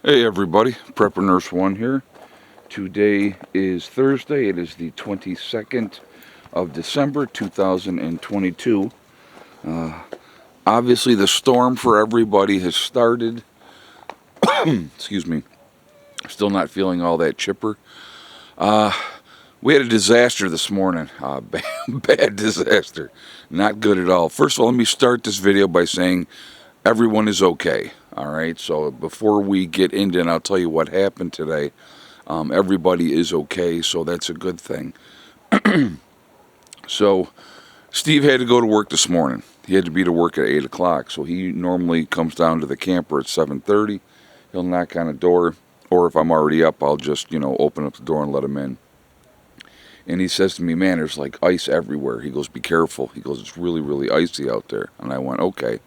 Hey everybody, Prepper Nurse 1 here. Today is Thursday. It is the 22nd of December 2022. Obviously the storm for everybody has started. Excuse me. Still not feeling all that chipper. We had a disaster this morning. Bad disaster. Not good at all. First of all, let me start this video by saying everyone is okay. Alright, so before we get into it, I'll tell you what happened today. Everybody is okay, so that's a good thing. So, Steve had to go to work this morning. He had to be to work at 8 o'clock, so he normally comes down to the camper at 7:30. He'll knock on the door, or if I'm already up, I'll just, open up the door and let him in. And he says to me, man, there's like ice everywhere. He goes, be careful. He goes, it's really, really icy out there. And I went, okay.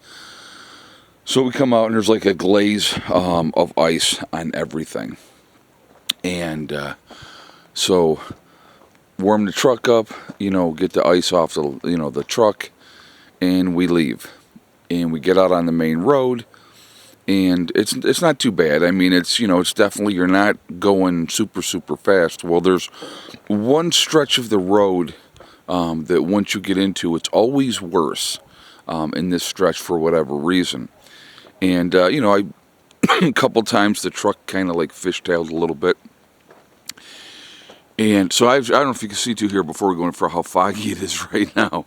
So we come out and there's like a glaze of ice on everything. And so warm the truck up, get the ice off the truck, and we leave. And we get out on the main road, and it's not too bad. I mean, it's definitely, you're not going super, super fast. Well, there's one stretch of the road that once you get into, it's always worse in this stretch for whatever reason. And, I a couple times the truck kind of like fishtailed a little bit. And so I don't know if you can see too here before we go in for how foggy it is right now.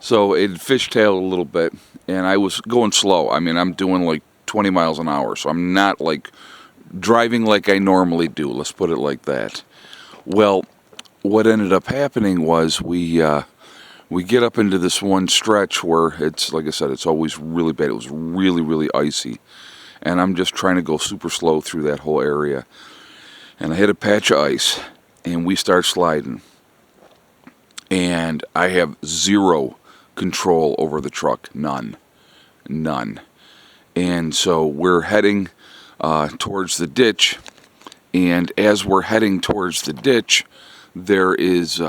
So it fishtailed a little bit, and I was going slow. I mean, I'm doing like 20 miles an hour, so I'm not like driving like I normally do. Let's put it like that. Well, what ended up happening was we get up into this one stretch where it's, like I said, it's always really bad. It was really, really icy, and I'm just trying to go super slow through that whole area. And I hit a patch of ice, and we start sliding. And I have zero control over the truck. None. And so we're heading towards the ditch. And as we're heading towards the ditch, there is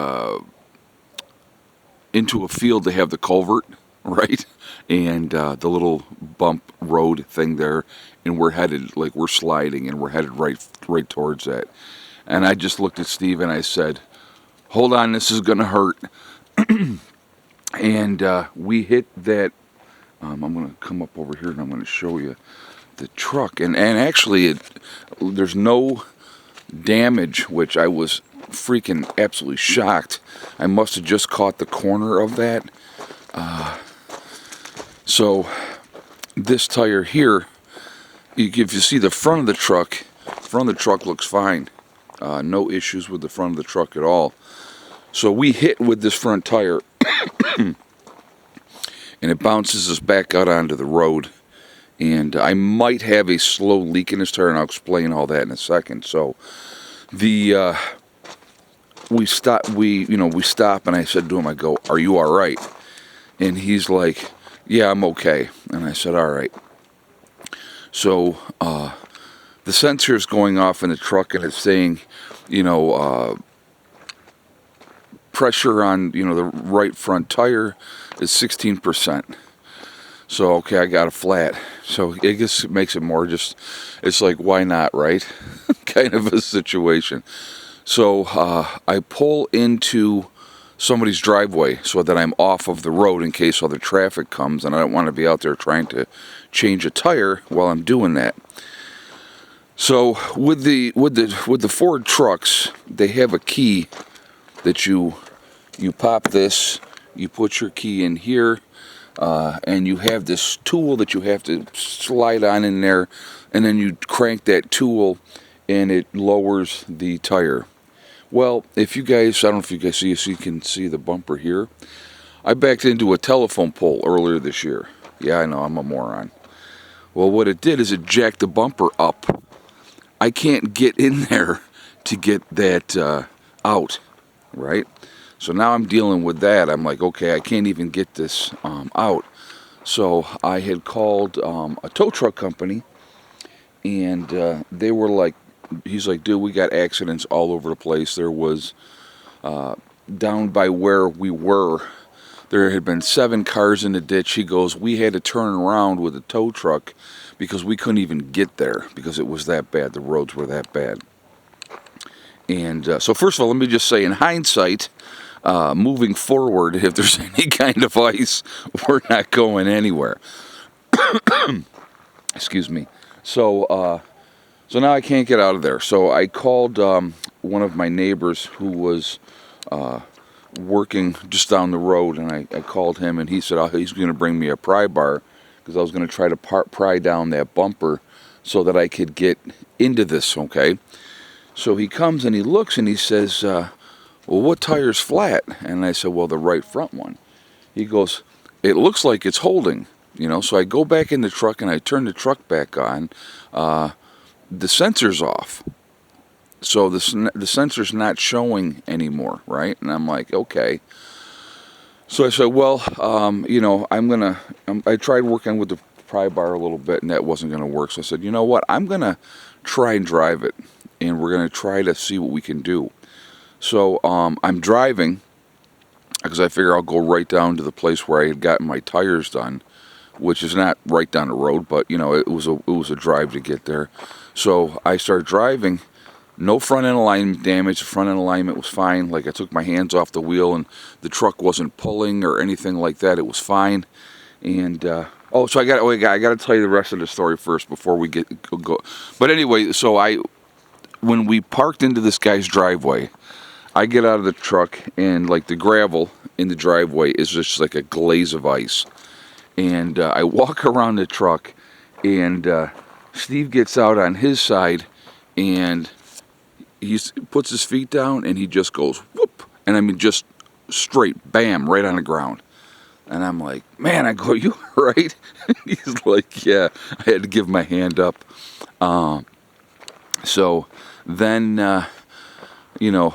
into a field they have the culvert, right? And the little bump road thing there. And we're headed, like we're sliding, and we're headed right towards that. And I just looked at Steve and I said, hold on, this is going to hurt. And we hit that. I'm going to come up over here and I'm going to show you the truck. And actually, there's no damage, which I was freaking absolutely shocked. I must have just caught the corner of that. So this tire here, if you see the front of the truck looks fine. No issues with the front of the truck at all. So we hit with this front tire, and it bounces us back out onto the road. And I might have a slow leak in this tire, and I'll explain all that in a second. So we stop, and I said to him, I go, are you all right? And he's like, yeah, I'm okay. And I said, all right. So the sensor is going off in the truck, and it's saying, pressure on, the right front tire is 16%. So, okay, I got a flat. So I guess it makes it more just, it's like, why not, right? Kind of a situation. So I pull into somebody's driveway so that I'm off of the road in case other traffic comes, and I don't want to be out there trying to change a tire while I'm doing that. So with the Ford trucks, they have a key that you pop this, you put your key in here, and you have this tool that you have to slide on in there, and then you crank that tool, and it lowers the tire. Well, if you guys, I don't know if you guys see, so you can see the bumper here. I backed into a telephone pole earlier this year. Yeah, I know, I'm a moron. Well, what it did is it jacked the bumper up. I can't get in there to get that out, right? So now I'm dealing with that. I'm like, okay, I can't even get this out. So I had called a tow truck company, and they were like, he's like, dude, we got accidents all over the place. There was, down by where we were, there had been 7 cars in the ditch. He goes, we had to turn around with a tow truck because we couldn't even get there because it was that bad. The roads were that bad. And so first of all, let me just say, in hindsight, moving forward, if there's any kind of ice, we're not going anywhere. Excuse me. So now I can't get out of there. So I called one of my neighbors who was working just down the road, and I called him, and he said he's going to bring me a pry bar because I was going to try to pry down that bumper so that I could get into this, okay? So he comes and he looks and he says, well, what tire's flat? And I said, well, the right front one. He goes, it looks like it's holding, you know. So I go back in the truck and I turn the truck back on. The sensor's off. So the sensor's not showing anymore, right? And I'm like, okay. So I said, well, you know, I tried working with the pry bar a little bit and that wasn't going to work. So I said, you know what, I'm going to try and drive it. And we're going to try to see what we can do. So I'm driving because I figure I'll go right down to the place where I had gotten my tires done, which is not right down the road, but you know, it was a drive to get there. So I started driving. No front end alignment damage. The front end alignment was fine. Like I took my hands off the wheel and the truck wasn't pulling or anything like that. It was fine. And so I got to tell you the rest of the story first before we go. But anyway, so when we parked into this guy's driveway, I get out of the truck and like the gravel in the driveway is just like a glaze of ice. And I walk around the truck and Steve gets out on his side and he puts his feet down and he just goes whoop. And I mean just straight bam right on the ground. And I'm like, man, I go, you all right? He's like, yeah, I had to give my hand up. So then, you know,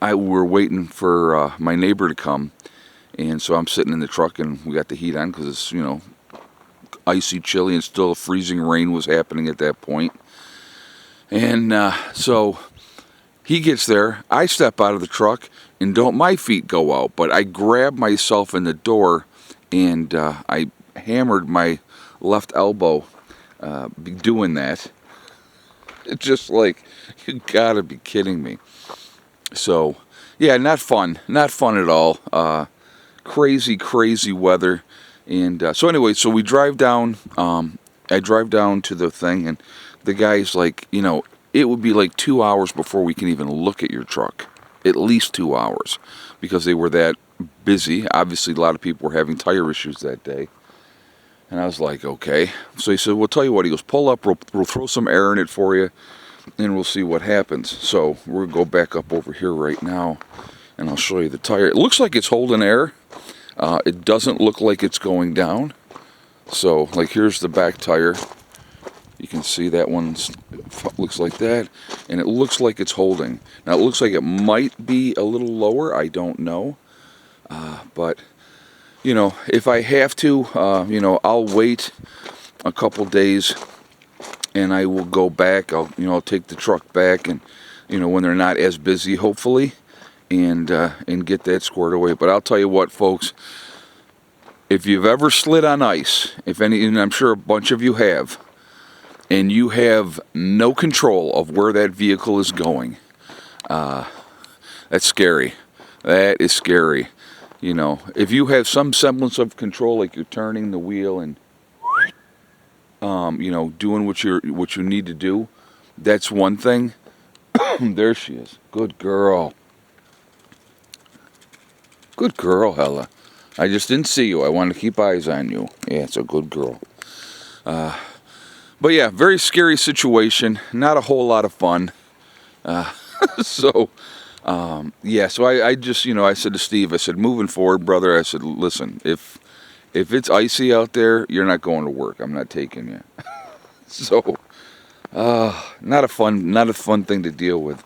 we're waiting for my neighbor to come. And so I'm sitting in the truck and we got the heat on because it's, you know, icy, chilly, and still freezing rain was happening at that point. And so he gets there. I step out of the truck and my feet go out, but I grab myself in the door and I hammered my left elbow doing that. It's just like, you gotta be kidding me. So, yeah, not fun at all. Crazy weather. And so anyway, so we drive down, I drive down to the thing, and the guy's like, you know, it would be like 2 hours before we can even look at your truck. At least 2 hours, because they were that busy. Obviously, a lot of people were having tire issues that day. And I was like, okay. So he said, well, tell you what, he goes, pull up, we'll throw some air in it for you, and we'll see what happens. So we'll go back up over here right now, and I'll show you the tire. It looks like it's holding air. It doesn't look like it's going down. So, like, here's the back tire. You can see that one looks like that, and it looks like it's holding. Now, it looks like it might be a little lower. I don't know. But, you know, if I have to, you know, I'll wait a couple days, and I will go back. I'll take the truck back, and, you know, when they're not as busy, hopefully, and get that squared away. But I'll tell you what, folks, if you've ever slid on ice, and I'm sure a bunch of you have, and you have no control of where that vehicle is going, that's scary. That is scary. You know, if you have some semblance of control, like you're turning the wheel and, you know, doing what you need to do, that's one thing. There she is. Good girl. Good girl, Hella. I just didn't see you. I wanted to keep eyes on you. Yeah, it's a good girl. But yeah, very scary situation. Not a whole lot of fun. So, yeah, so I just, you know, I said to Steve, I said, moving forward, brother, I said, listen, if it's icy out there, you're not going to work. I'm not taking you. So, not a fun thing to deal with.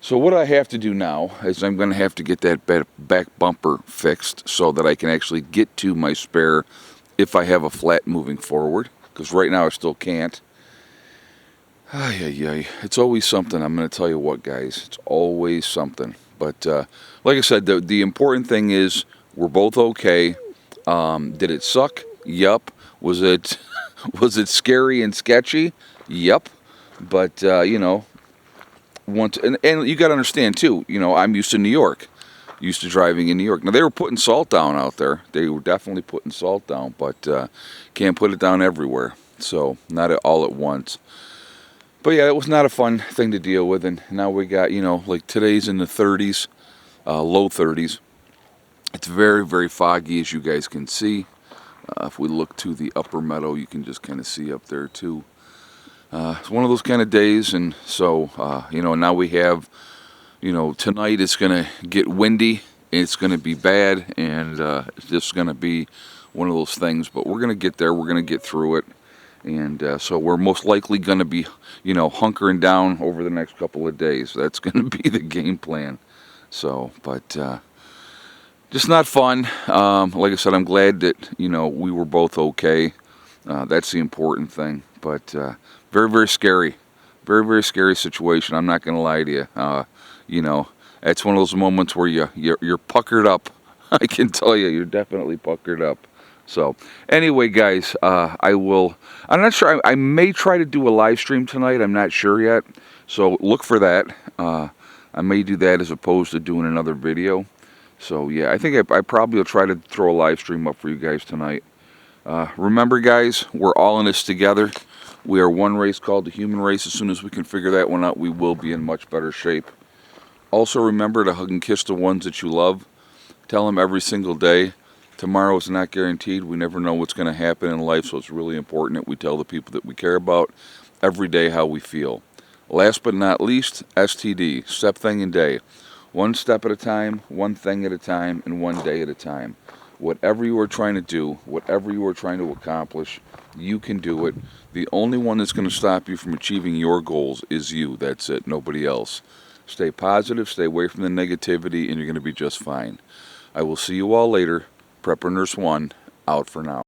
So what I have to do now is I'm going to have to get that back bumper fixed so that I can actually get to my spare if I have a flat moving forward. Because right now I still can't. It's always something. I'm going to tell you what, guys. It's always something. But like I said, the important thing is We're both okay. Did it suck? Yup. Was it was it scary and sketchy? Yup. But you know, once and you got to understand too. You know, I'm used to New York, used to driving in New York. Now they were putting salt down out there. They were definitely putting salt down, but can't put it down everywhere. So not all at once. But yeah, it was not a fun thing to deal with. And now we got, you know, like today's in the 30s, low 30s. It's very, very foggy, as you guys can see. If we look to the upper meadow, you can just kind of see up there too. It's one of those kind of days, and so, you know, now we have, you know, tonight it's going to get windy, it's going to be bad, and it's just going to be one of those things, but we're going to get there, we're going to get through it, and so we're most likely going to be, you know, hunkering down over the next couple of days. That's going to be the game plan. So, but just not fun. Like I said, I'm glad that, you know, we were both okay. That's the important thing. But very, very scary. Very, very scary situation. I'm not going to lie to you. You know, it's one of those moments where you're puckered up. I can tell you, you're definitely puckered up. So, anyway, guys, I'm not sure. I may try to do a live stream tonight. I'm not sure yet. So, look for that. I may do that as opposed to doing another video. So yeah, I think I probably will try to throw a live stream up for you guys tonight. Remember guys, we're all in this together. We are one race called the human race. As soon as we can figure that one out, we will be in much better shape. Also remember to hug and kiss the ones that you love. Tell them every single day. Tomorrow is not guaranteed. We never know what's going to happen in life, so it's really important that we tell the people that we care about every day how we feel. Last but not least, STD, step, thing, and day. One step at a time, one thing at a time, and one day at a time. Whatever you are trying to do, whatever you are trying to accomplish, you can do it. The only one that's going to stop you from achieving your goals is you. That's it, nobody else. Stay positive, stay away from the negativity, and you're going to be just fine. I will see you all later. Prepper Nurse 1, out for now.